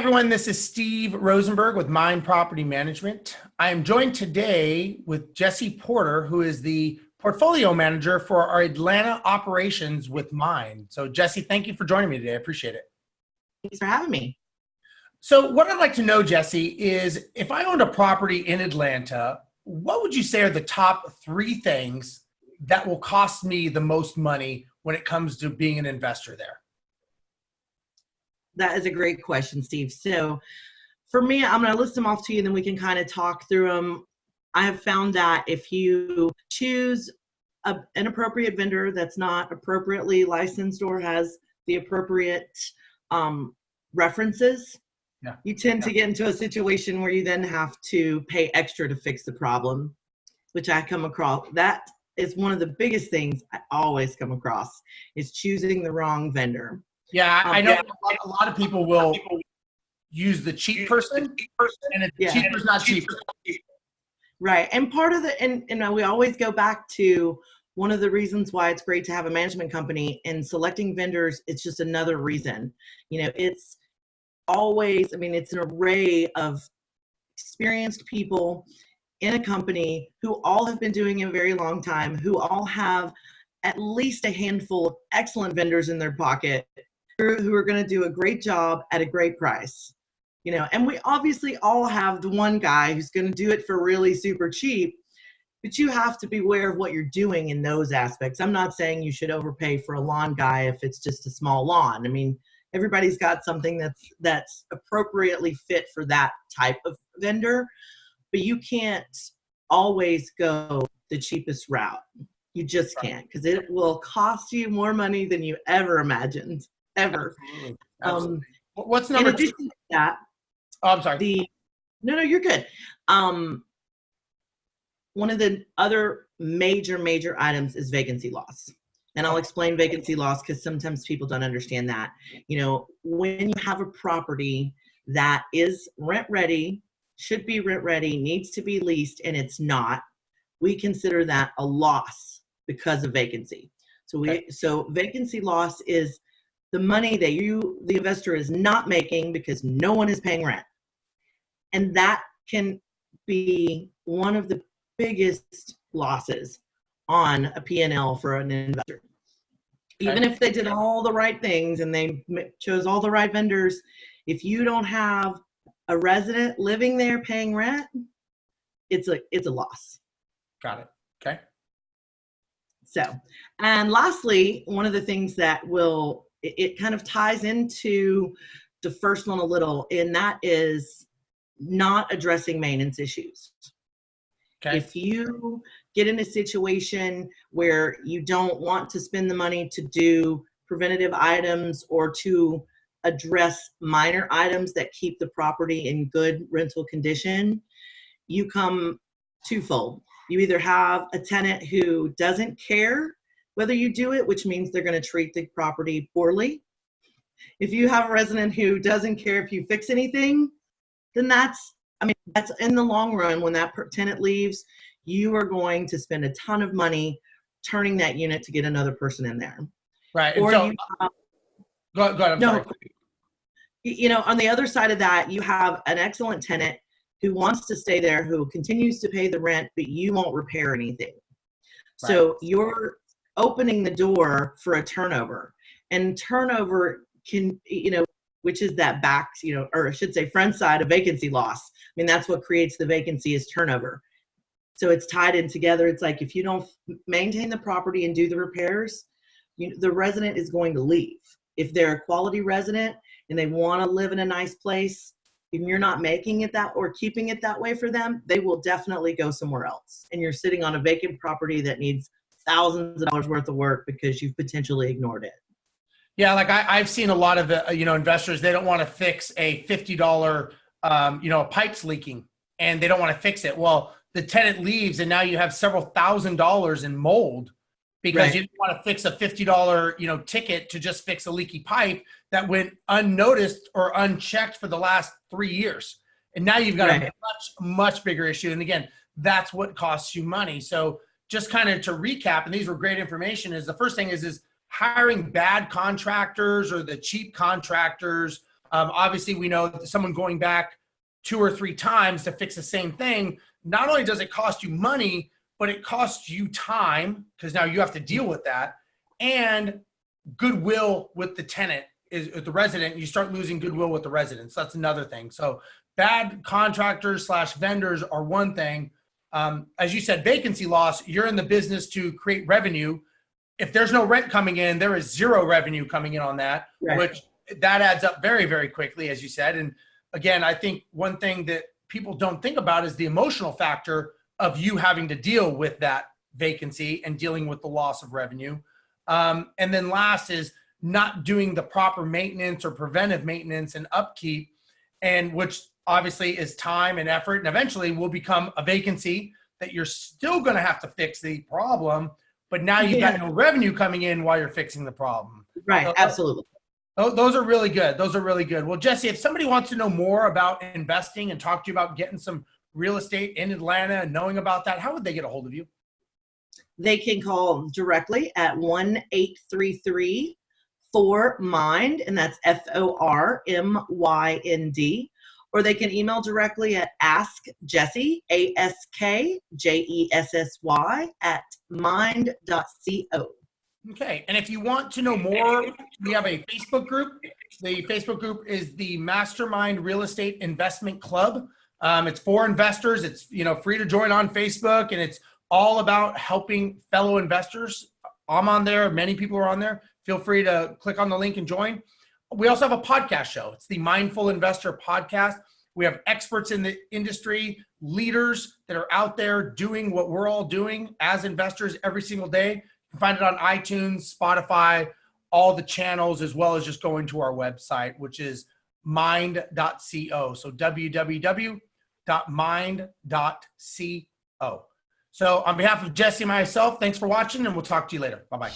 everyone, this is Steve Rozenberg with Mynd Property Management. I am joined today with Jessy Porter, who is the portfolio manager for our Atlanta operations with Mynd. So Jessy, thank you for joining me today. I appreciate it. Thanks for having me. So what I'd like to know, Jessy, is if I owned a property in Atlanta, what would you say are the top 3 things that will cost me the most money when it comes to being an investor there? That is a great question, Steve. So for me, I'm going to list them off to you and then we can kind of talk through them. I have found that if you choose an appropriate vendor that's not appropriately licensed or has the appropriate references, you tend to get into a situation where you then have to pay extra to fix the problem, which I come across. That is one of the biggest things I always come across, is choosing the wrong vendor. Yeah, I know a lot of people will use the cheap person, and the cheaper's not cheaper. Right, and part of the, and we always go back to one of the reasons why it's great to have a management company, and selecting vendors, it's just another reason. You know, it's always, I mean, it's an array of experienced people in a company who all have been doing it a very long time, who all have at least a handful of excellent vendors in their pocket, who are going to do a great job at a great price. You know, and we obviously all have the one guy who's going to do it for really super cheap, but you have to be aware of what you're doing in those aspects. I'm not saying you should overpay for a lawn guy if it's just a small lawn. I mean, everybody's got something that's appropriately fit for that type of vendor, but you can't always go the cheapest route. You just can't, because it will cost you more money than you ever imagined. Ever. Absolutely. What's number in addition 2? To that, oh, I'm sorry. No, you're good. One of the other major items is vacancy loss. And I'll explain vacancy loss because sometimes people don't understand that. You know, when you have a property that is rent ready, should be rent ready, needs to be leased, and it's not, we consider that a loss because of vacancy. So vacancy loss is the money that the investor is not making because no one is paying rent. And that can be one of the biggest losses on a P&L for an investor. Even if they did all the right things and they chose all the right vendors, if you don't have a resident living there paying rent, it's a loss. Got it. Okay. So, and lastly, one of the things that it kind of ties into the first one a little, and that is not addressing maintenance issues. Okay. If you get in a situation where you don't want to spend the money to do preventative items or to address minor items that keep the property in good rental condition, you come twofold. You either have a tenant who doesn't care whether you do it, which means they're going to treat the property poorly. If you have a resident who doesn't care if you fix anything, then that's in the long run, when that tenant leaves, you are going to spend a ton of money turning that unit to get another person in there. Right. Or so, go ahead. I'm sorry. You know, on the other side of that, you have an excellent tenant who wants to stay there, who continues to pay the rent, but you won't repair anything. Right. So you're opening the door for a turnover, and turnover can, you know, which is that back, you know, or I should say front side of vacancy loss. I mean, that's what creates the vacancy, is turnover. So it's tied in together. It's like, if you don't maintain the property and do the repairs, the resident is going to leave. If they're a quality resident and they want to live in a nice place, and you're not making it that or keeping it that way for them, they will definitely go somewhere else. And you're sitting on a vacant property that needs thousands of dollars worth of work because you've potentially ignored it. Yeah, like I've seen a lot of investors, they don't want to fix a $50 pipes leaking, and they don't want to fix it. Well, the tenant leaves, and now you have several $1,000s in mold because you didn't want to fix a $50 ticket to just fix a leaky pipe that went unnoticed or unchecked for the last 3 years. And now you've got a much bigger issue. And again, that's what costs you money. So just kind of to recap, and these were great information, is the first thing is hiring bad contractors or the cheap contractors Obviously, we know that someone going back 2 or 3 times to fix the same thing, not only does it cost you money, but it costs you time because now you have to deal with that, and goodwill with the tenant is the resident. You start losing goodwill with the residents. That's another thing. So bad contractors / vendors are one thing. As you said, vacancy loss, you're in the business to create revenue. If there's no rent coming in, there is 0 revenue coming in on that, Right. which that adds up very, very quickly, as you said. And again, I think one thing that people don't think about is the emotional factor of you having to deal with that vacancy and dealing with the loss of revenue. And then last is not doing the proper maintenance or preventive maintenance and upkeep, and which obviously is time and effort, and eventually will become a vacancy that you're still going to have to fix the problem, but now you've got no revenue coming in while you're fixing the problem. Right. So, Absolutely. those are really good. Those are really good. Well, Jessy, if somebody wants to know more about investing and talk to you about getting some real estate in Atlanta and knowing about that, how would they get a hold of you? They can call directly at 1-833-4MIND, and that's FORMYND, or they can email directly at askjessy, ASKJESSY, at mind.co. Okay. And if you want to know more, we have a Facebook group. The Facebook group is the Mastermind Real Estate Investment Club. It's for investors. It's, free to join on Facebook, and it's all about helping fellow investors. I'm on there. Many people are on there. Feel free to click on the link and join. We also have a podcast show. It's the Mindful Investor Podcast. We have experts in the industry, leaders that are out there doing what we're all doing as investors every single day. You can find it on iTunes, Spotify, all the channels, as well as just going to our website, which is mind.co. So www.mind.co. So on behalf of Jessy and myself, thanks for watching, and we'll talk to you later. Bye-bye.